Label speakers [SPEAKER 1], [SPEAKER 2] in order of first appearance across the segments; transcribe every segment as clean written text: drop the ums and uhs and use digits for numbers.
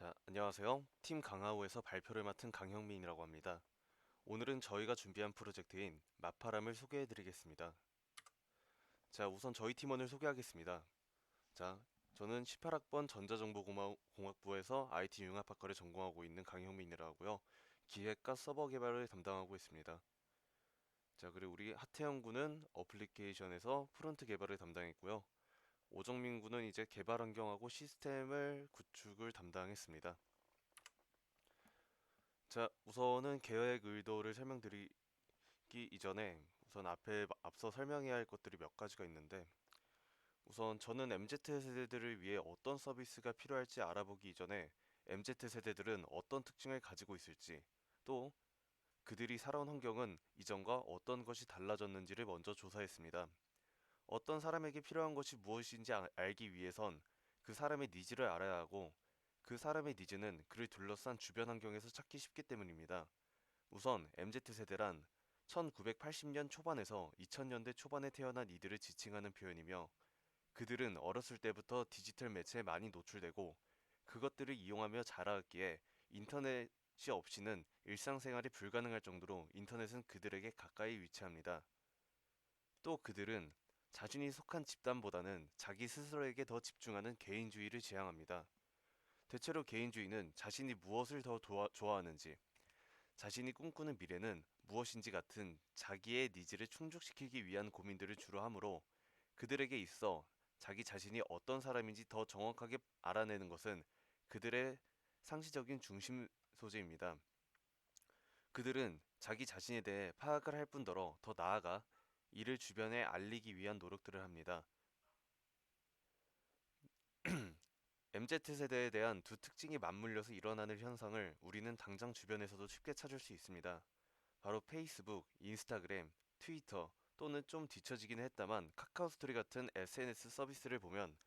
[SPEAKER 1] 자, 안녕하세요. 팀 강하오에서 발표를 맡은 강형민이라고 합니다. 오늘은 저희가 준비한 프로젝트인 마파람을 소개해 드리겠습니다. 자, 우선 저희 팀원을 소개하겠습니다. 자, 저는 18학번 전자정보공학부에서 IT 융합학과를 전공하고 있는 강형민이라고 하고요. 기획과 서버 개발을 담당하고 있습니다. 자, 그리고 우리 하태영 군은 어플리케이션에서 프론트 개발을 담당했고요. 오정민 군은 이제 개발 환경하고 시스템을 구축을 담당했습니다. 자, 우선은 계획 의도를 설명드리기 이전에 우선 앞서 설명해야 할 것들이 몇 가지가 있는데, 우선 저는 MZ 세대들을 위해 어떤 서비스가 필요할지 알아보기 이전에 MZ 세대들은 어떤 특징을 가지고 있을지, 또 그들이 살아온 환경은 이전과 어떤 것이 달라졌는지를 먼저 조사했습니다. 어떤 사람에게 필요한 것이 무엇인지 알기 위해선 그 사람의 니즈를 알아야 하고, 그 사람의 니즈는 그를 둘러싼 주변 환경에서 찾기 쉽기 때문입니다. 우선 MZ세대란 1980년 초반에서 2000년대 초반에 태어난 이들을 지칭하는 표현이며, 그들은 어렸을 때부터 디지털 매체에 많이 노출되고 그것들을 이용하며 자라왔기에 인터넷이 없이는 일상생활이 불가능할 정도로 인터넷은 그들에게 가까이 위치합니다. 또 그들은 자신이 속한 집단보다는 자기 스스로에게 더 집중하는 개인주의를 지향합니다. 대체로 개인주의는 자신이 무엇을 더 좋아하는지, 자신이 꿈꾸는 미래는 무엇인지 같은 자기의 니즈를 충족시키기 위한 고민들을 주로 하므로, 그들에게 있어 자기 자신이 어떤 사람인지 더 정확하게 알아내는 것은 그들의 상시적인 중심 소재입니다. 그들은 자기 자신에 대해 파악을 할 뿐더러 더 나아가 이를 주변에 알리기 위한 노력들을 합니다. MZ세대에 대한 두 특징이 맞물려서 일어나는 현상을 우리는 당장 주변에서도 쉽게 찾을 수 있습니다. 바로 페이스북, 인스타그램, 트위터 또는 좀 뒤처지기는 했다만 카카오 스토리 같은 SNS 서비스를 보면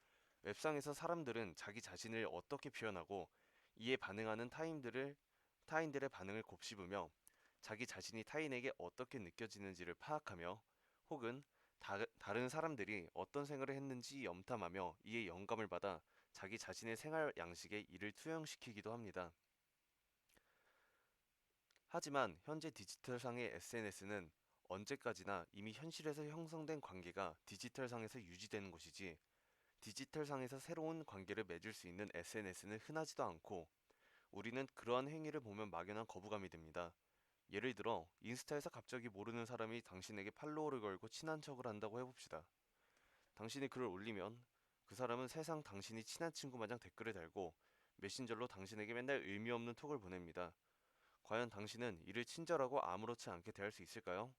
[SPEAKER 1] 웹상에서 사람들은 자기 자신을 어떻게 표현하고 이에 반응하는 타인들의 반응을 곱씹으며 자기 자신이 타인에게 어떻게 느껴지는지를 파악하며, 혹은 다른 사람들이 어떤 생활을 했는지 염탐하며 이에 영감을 받아 자기 자신의 생활 양식에 이를 투영시키기도 합니다. 하지만 현재 디지털상의 SNS는 언제까지나 이미 현실에서 형성된 관계가 디지털상에서 유지되는 것이지, 디지털상에서 새로운 관계를 맺을 수 있는 SNS는 흔하지도 않고, 우리는 그러한 행위를 보면 막연한 거부감이 듭니다. 예를 들어 인스타에서 갑자기 모르는 사람이 당신에게 팔로우를 걸고 친한 척을 한다고 해봅시다. 당신이 글을 올리면 그 사람은 세상 당신이 친한 친구 마냥 댓글을 달고 메신저로 당신에게 맨날 의미 없는 톡을 보냅니다. 과연 당신은 이를 친절하고 아무렇지 않게 대할 수 있을까요?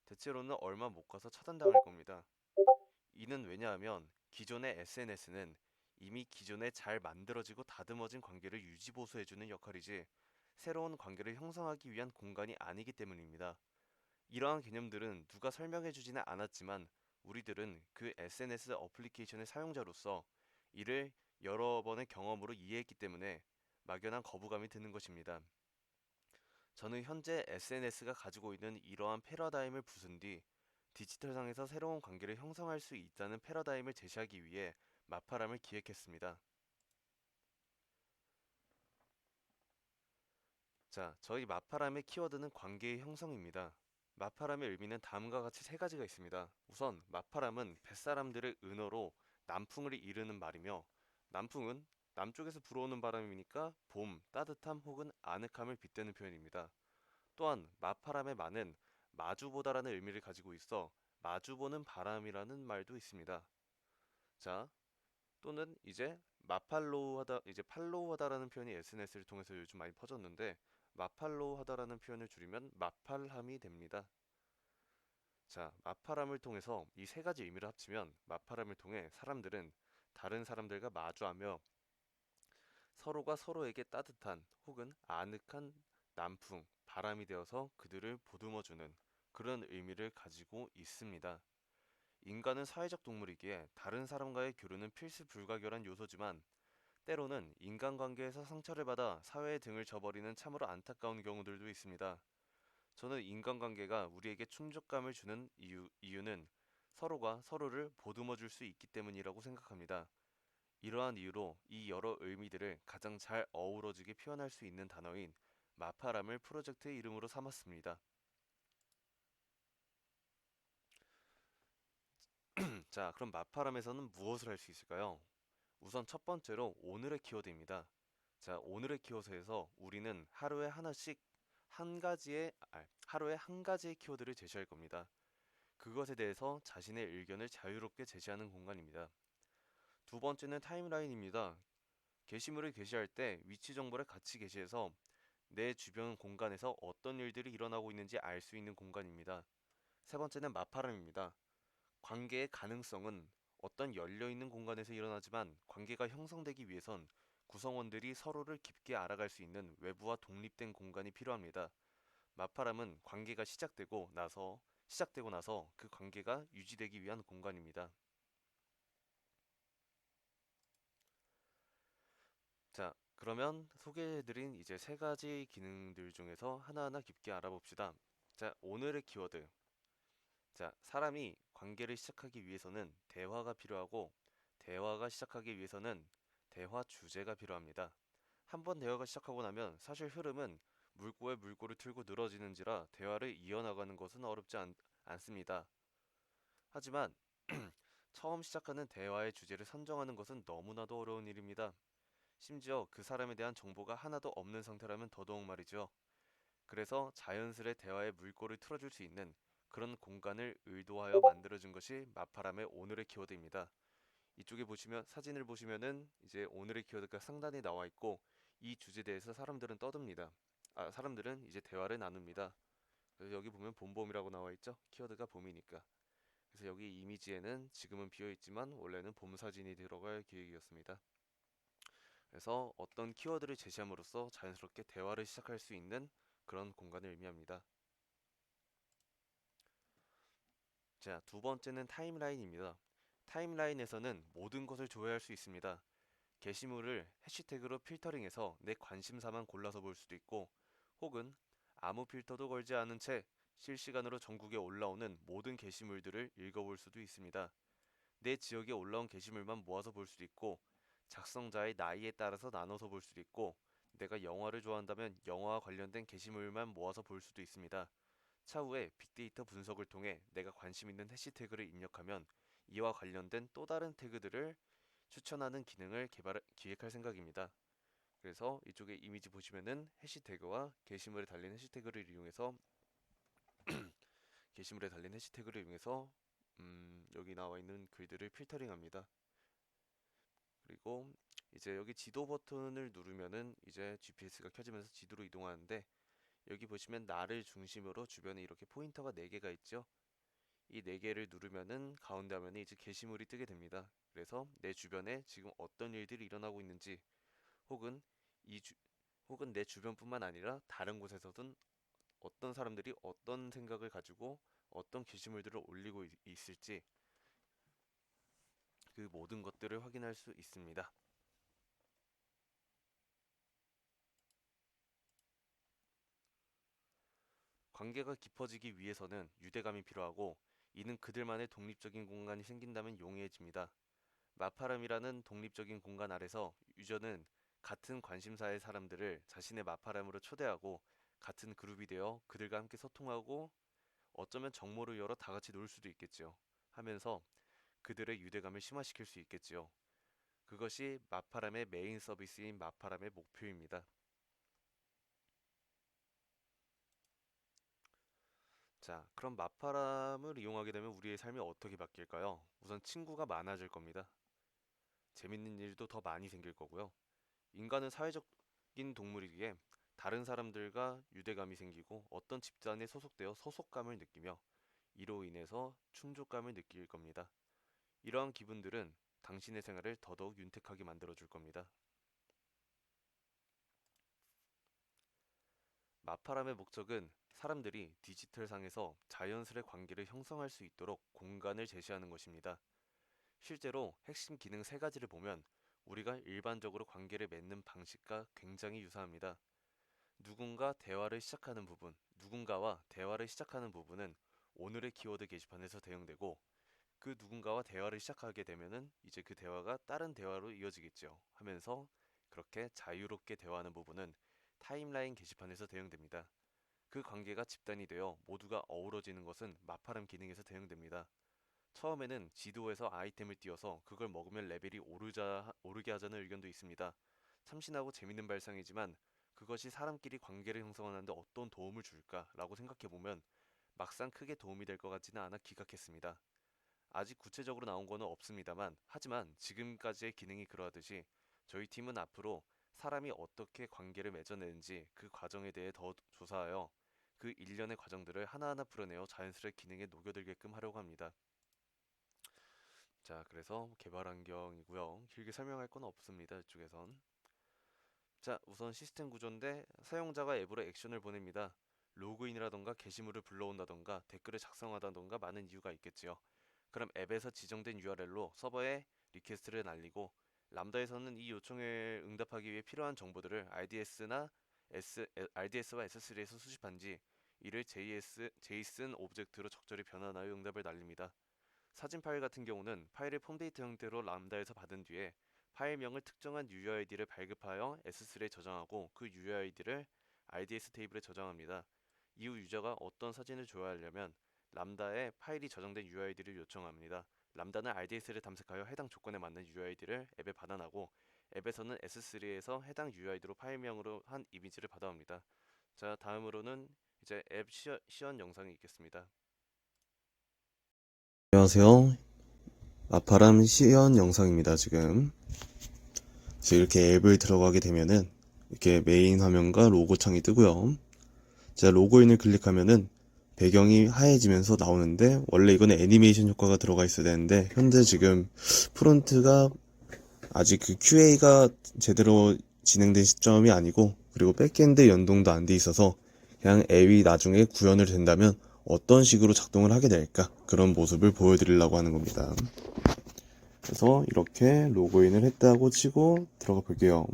[SPEAKER 1] 대체로는 얼마 못 가서 차단당할 겁니다. 이는 왜냐하면 기존의 SNS는 이미 기존에 잘 만들어지고 다듬어진 관계를 유지보수해주는 역할이지, 새로운 관계를 형성하기 위한 공간이 아니기 때문입니다. 이러한 개념들은 누가 설명해주지는 않았지만 우리들은 그 SNS 어플리케이션의 사용자로서 이를 여러 번의 경험으로 이해했기 때문에 막연한 거부감이 드는 것입니다. 저는 현재 SNS가 가지고 있는 이러한 패러다임을 부순 뒤 디지털상에서 새로운 관계를 형성할 수 있다는 패러다임을 제시하기 위해 마파람을 기획했습니다. 자, 저희 마파람의 키워드는 관계의 형성입니다. 마파람의 의미는 다음과 같이 세 가지가 있습니다. 우선 마파람은 뱃사람들의 은어로 남풍을 이르는 말이며, 남풍은 남쪽에서 불어오는 바람이니까 봄, 따뜻함 혹은 아늑함을 빗대는 표현입니다. 또한 마파람의 마는 마주보다라는 의미를 가지고 있어 마주보는 바람이라는 말도 있습니다. 자, 또는 이제 마팔로우하다, 이제 팔로우하다라는 표현이 SNS를 통해서 요즘 많이 퍼졌는데, 마팔로우하다라는 표현을 줄이면 마팔함이 됩니다. 자, 마파람을 통해서 이 세 가지 의미를 합치면, 마파람을 통해 사람들은 다른 사람들과 마주하며 서로가 서로에게 따뜻한 혹은 아늑한 남풍, 바람이 되어서 그들을 보듬어주는 그런 의미를 가지고 있습니다. 인간은 사회적 동물이기에 다른 사람과의 교류는 필수 불가결한 요소지만, 때로는 인간관계에서 상처를 받아 사회의 등을 져버리는 참으로 안타까운 경우들도 있습니다. 저는 인간관계가 우리에게 충족감을 주는 이유는 서로가 서로를 보듬어 줄 수 있기 때문이라고 생각합니다. 이러한 이유로 이 여러 의미들을 가장 잘 어우러지게 표현할 수 있는 단어인 마파람을 프로젝트의 이름으로 삼았습니다. 자, 그럼 마파람에서는 무엇을 할 수 있을까요? 우선 첫 번째로 오늘의 키워드입니다. 자, 오늘의 키워드에서 우리는 하루에 한 가지의 키워드를 제시할 겁니다. 그것에 대해서 자신의 의견을 자유롭게 제시하는 공간입니다. 두 번째는 타임라인입니다. 게시물을 게시할 때 위치 정보를 같이 게시해서 내 주변 공간에서 어떤 일들이 일어나고 있는지 알 수 있는 공간입니다. 세 번째는 마파람입니다. 관계의 가능성은 어떤 열려있는 공간에서 일어나지만 관계가 형성되기 위해선 구성원들이 서로를 깊게 알아갈 수 있는 외부와 독립된 공간이 필요합니다. 마파람은 관계가 시작되고 나서 그 관계가 유지되기 위한 공간입니다. 자, 그러면 소개해드린 이제 세 가지 기능들 중에서 하나하나 깊게 알아봅시다. 자, 오늘의 키워드. 자, 사람이 관계를 시작하기 위해서는 대화가 필요하고, 대화가 시작하기 위해서는 대화 주제가 필요합니다. 한번 대화가 시작하고 나면 사실 흐름은 물꼬에 물꼬를 틀고 늘어지는지라 대화를 이어나가는 것은 않습니다. 하지만 처음 시작하는 대화의 주제를 선정하는 것은 너무나도 어려운 일입니다. 심지어 그 사람에 대한 정보가 하나도 없는 상태라면 더더욱 말이죠. 그래서 자연스레 대화의 물꼬를 틀어줄 수 있는 그런 공간을 의도하여 만들어준 것이 마파람의 오늘의 키워드입니다. 이쪽에 보시면 사진을 보시면은 이제 오늘의 키워드가 상단에 나와 있고 이 주제에 대해서 사람들은 떠듭니다. 사람들은 이제 대화를 나눕니다. 그래서 여기 보면 봄봄이라고 나와 있죠. 키워드가 봄이니까. 그래서 여기 이미지에는 지금은 비어 있지만 원래는 봄 사진이 들어갈 계획이었습니다. 그래서 어떤 키워드를 제시함으로써 자연스럽게 대화를 시작할 수 있는 그런 공간을 의미합니다. 자, 두 번째는 타임라인입니다. 타임라인에서는 모든 것을 조회할 수 있습니다. 게시물을 해시태그로 필터링해서 내 관심사만 골라서 볼 수도 있고, 혹은 아무 필터도 걸지 않은 채 실시간으로 전국에 올라오는 모든 게시물들을 읽어볼 수도 있습니다. 내 지역에 올라온 게시물만 모아서 볼 수도 있고, 작성자의 나이에 따라서 나눠서 볼 수도 있고, 내가 영화를 좋아한다면 영화와 관련된 게시물만 모아서 볼 수도 있습니다. 차후에 빅데이터 분석을 통해 내가 관심 있는 해시태그를 입력하면 이와 관련된 또 다른 태그들을 추천하는 기능을 기획할 생각입니다. 그래서 이쪽에 이미지 보시면은 해시태그와 게시물에 달린 해시태그를 이용해서 여기 나와 있는 글들을 필터링합니다. 그리고 이제 여기 지도 버튼을 누르면은 이제 GPS가 켜지면서 지도로 이동하는데 여기 보시면 나를 중심으로 주변에 이렇게 포인터가 4개가 있죠. 이 4개를 누르면은 가운데 화면에 이제 게시물이 뜨게 됩니다. 그래서 내 주변에 지금 어떤 일들이 일어나고 있는지 혹은 이 주, 혹은 내 주변뿐만 아니라 다른 곳에서든 어떤 사람들이 어떤 생각을 가지고 어떤 게시물들을 올리고 있을지 그 모든 것들을 확인할 수 있습니다. 관계가 깊어지기 위해서는 유대감이 필요하고 이는 그들만의 독립적인 공간이 생긴다면 용이해집니다. 마파람이라는 독립적인 공간 아래서 유저는 같은 관심사의 사람들을 자신의 마파람으로 초대하고 같은 그룹이 되어 그들과 함께 소통하고 어쩌면 정모를 열어 다 같이 놀 수도 있겠지요. 하면서 그들의 유대감을 심화시킬 수 있겠지요. 그것이 마파람의 메인 서비스인 마파람의 목표입니다. 자, 그럼 마파람을 이용하게 되면 우리의 삶이 어떻게 바뀔까요? 우선 친구가 많아질 겁니다. 재밌는 일도 더 많이 생길 거고요. 인간은 사회적인 동물이기에 다른 사람들과 유대감이 생기고 어떤 집단에 소속되어 소속감을 느끼며 이로 인해서 충족감을 느낄 겁니다. 이러한 기분들은 당신의 생활을 더더욱 윤택하게 만들어 줄 겁니다. 마파람의 목적은 사람들이 디지털상에서 자연스레 관계를 형성할 수 있도록 공간을 제시하는 것입니다. 실제로 핵심 기능 세 가지를 보면 우리가 일반적으로 관계를 맺는 방식과 굉장히 유사합니다. 누군가와 대화를 시작하는 부분은 오늘의 키워드 게시판에서 대응되고 그 누군가와 대화를 시작하게 되면은 이제 그 대화가 다른 대화로 이어지겠죠. 하면서 그렇게 자유롭게 대화하는 부분은 타임라인 게시판에서 대응됩니다. 그 관계가 집단이 되어 모두가 어우러지는 것은 마파람 기능에서 대응됩니다. 처음에는 지도에서 아이템을 띄워서 그걸 먹으면 레벨이 오르게 하자는 의견도 있습니다. 참신하고 재밌는 발상이지만 그것이 사람끼리 관계를 형성하는 데 어떤 도움을 줄까라고 생각해보면 막상 크게 도움이 될 것 같지는 않아 기각했습니다. 아직 구체적으로 나온 거는 없습니다만, 하지만 지금까지의 기능이 그러하듯이 저희 팀은 앞으로 사람이 어떻게 관계를 맺어내는지 그 과정에 대해 더 조사하여 그 일련의 과정들을 하나하나 풀어내어 자연스레 기능에 녹여들게끔 하려고 합니다. 자, 그래서 개발 환경이고요. 길게 설명할 건 없습니다. 이쪽에선. 자, 우선 시스템 구조인데 사용자가 앱으로 액션을 보냅니다. 로그인이라던가 게시물을 불러온다던가 댓글을 작성하다던가 많은 이유가 있겠지요. 그럼 앱에서 지정된 URL로 서버에 리퀘스트를 날리고 람다에서는 이 요청에 응답하기 위해 필요한 정보들을 RDS와 S3에서 수집한 뒤 이를 JSON 오브젝트로 적절히 변환하여 응답을 날립니다. 사진 파일 같은 경우는 파일을 폼데이터 형태로 람다에서 받은 뒤에 파일명을 특정한 UUID를 발급하여 S3에 저장하고 그 UUID를 RDS 테이블에 저장합니다. 이후 유저가 어떤 사진을 조회하려면 람다에 파일이 저장된 UID를 요청합니다. 람다는 RDS를 탐색하여 해당 조건에 맞는 UID를 앱에 받아나고 앱에서는 S3에서 해당 UID로 파일명으로 한 이미지를 받아옵니다. 자, 다음으로는 이제 앱 시연 영상이 있겠습니다. 안녕하세요. 마파람 시연 영상입니다. 지금 이렇게 앱을 들어가게 되면은 이렇게 메인 화면과 로고 창이 뜨고요. 자, 로그인을 클릭하면은 배경이 하얘지면서 나오는데, 원래 이거는 애니메이션 효과가 들어가 있어야 되는데 현재 지금 프론트가 아직 그 QA가 제대로 진행된 시점이 아니고, 그리고 백엔드 연동도 안 돼 있어서 그냥 앱이 나중에 구현을 된다면 어떤 식으로 작동을 하게 될까, 그런 모습을 보여드리려고 하는 겁니다. 그래서 이렇게 로그인을 했다고 치고 들어가 볼게요.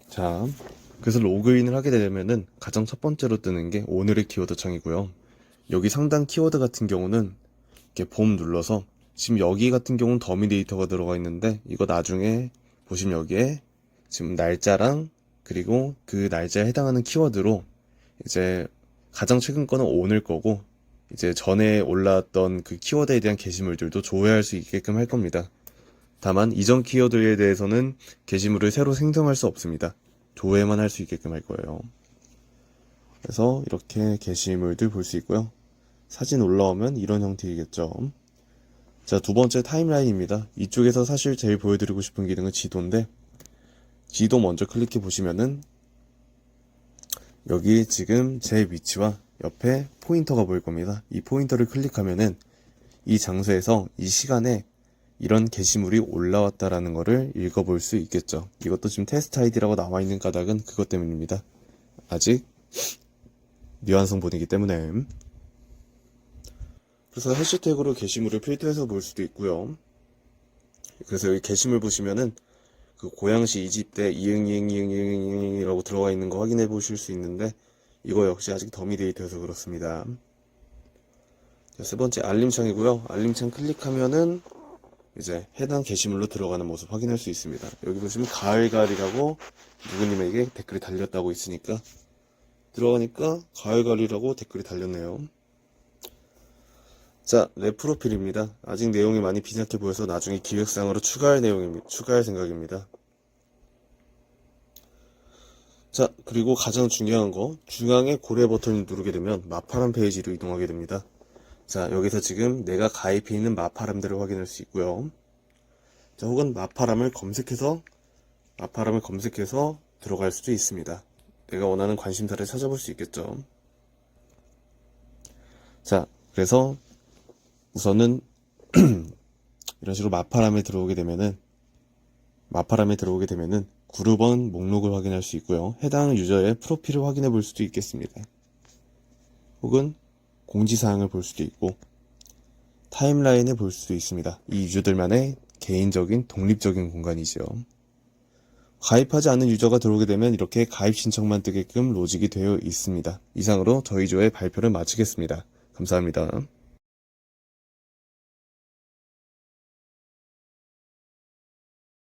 [SPEAKER 1] 자, 그래서 로그인을 하게 되면은 가장 첫 번째로 뜨는 게 오늘의 키워드 창이고요. 여기 상단 키워드 같은 경우는 이렇게 봄 눌러서, 지금 여기 같은 경우는 더미 데이터가 들어가 있는데 이거 나중에 보시면 여기에 지금 날짜랑 그리고 그 날짜에 해당하는 키워드로 이제 가장 최근 거는 오늘 거고, 이제 전에 올라왔던 그 키워드에 대한 게시물들도 조회할 수 있게끔 할 겁니다. 다만 이전 키워드에 대해서는 게시물을 새로 생성할 수 없습니다. 조회만 할 수 있게끔 할 거예요. 그래서 이렇게 게시물들 볼 수 있고요. 사진 올라오면 이런 형태이겠죠. 자, 두 번째 타임라인입니다. 이쪽에서 사실 제일 보여드리고 싶은 기능은 지도인데, 지도 먼저 클릭해 보시면은 여기 지금 제 위치와 옆에 포인터가 보일 겁니다. 이 포인터를 클릭하면은 이 장소에서 이 시간에 이런 게시물이 올라왔다라는 거를 읽어볼 수 있겠죠. 이것도 지금 테스트 아이디라고 나와 있는 까닭은 그것 때문입니다. 아직 미완성본이기 때문에. 그래서 해시태그로 게시물을 필터해서 볼 수도 있고요. 그래서 여기 게시물 보시면은 그 고양시 이집 때 이응이응이응이응이라고 들어가 있는 거 확인해 보실 수 있는데, 이거 역시 아직 더미 데이터여서 그렇습니다. 자, 세 번째 알림창이고요. 알림창 클릭하면은 이제 해당 게시물로 들어가는 모습 확인할 수 있습니다. 여기 보시면 가을가을이라고 누구님에게 댓글이 달렸다고 있으니까 들어가니까 가을가을이라고 댓글이 달렸네요. 자, 내 프로필입니다. 아직 내용이 많이 빈약해 보여서 나중에 기획상으로 추가할 생각입니다. 자, 그리고 가장 중요한 거, 중앙에 고래 버튼을 누르게 되면 마파람 페이지로 이동하게 됩니다. 자, 여기서 지금 내가 가입해 있는 마파람들을 확인할 수 있고요. 자, 혹은 마파람을 검색해서 들어갈 수도 있습니다. 내가 원하는 관심사를 찾아볼 수 있겠죠. 자, 그래서 우선은 이런 식으로 마파람에 들어오게 되면은 그룹원 목록을 확인할 수 있고요. 해당 유저의 프로필을 확인해 볼 수도 있겠습니다. 혹은 공지사항을 볼 수도 있고 타임라인을 볼 수도 있습니다. 이 유저들만의 개인적인 독립적인 공간이죠. 가입하지 않은 유저가 들어오게 되면 이렇게 가입 신청만 뜨게끔 로직이 되어 있습니다. 이상으로 저희 조의 발표를 마치겠습니다.
[SPEAKER 2] 감사합니다.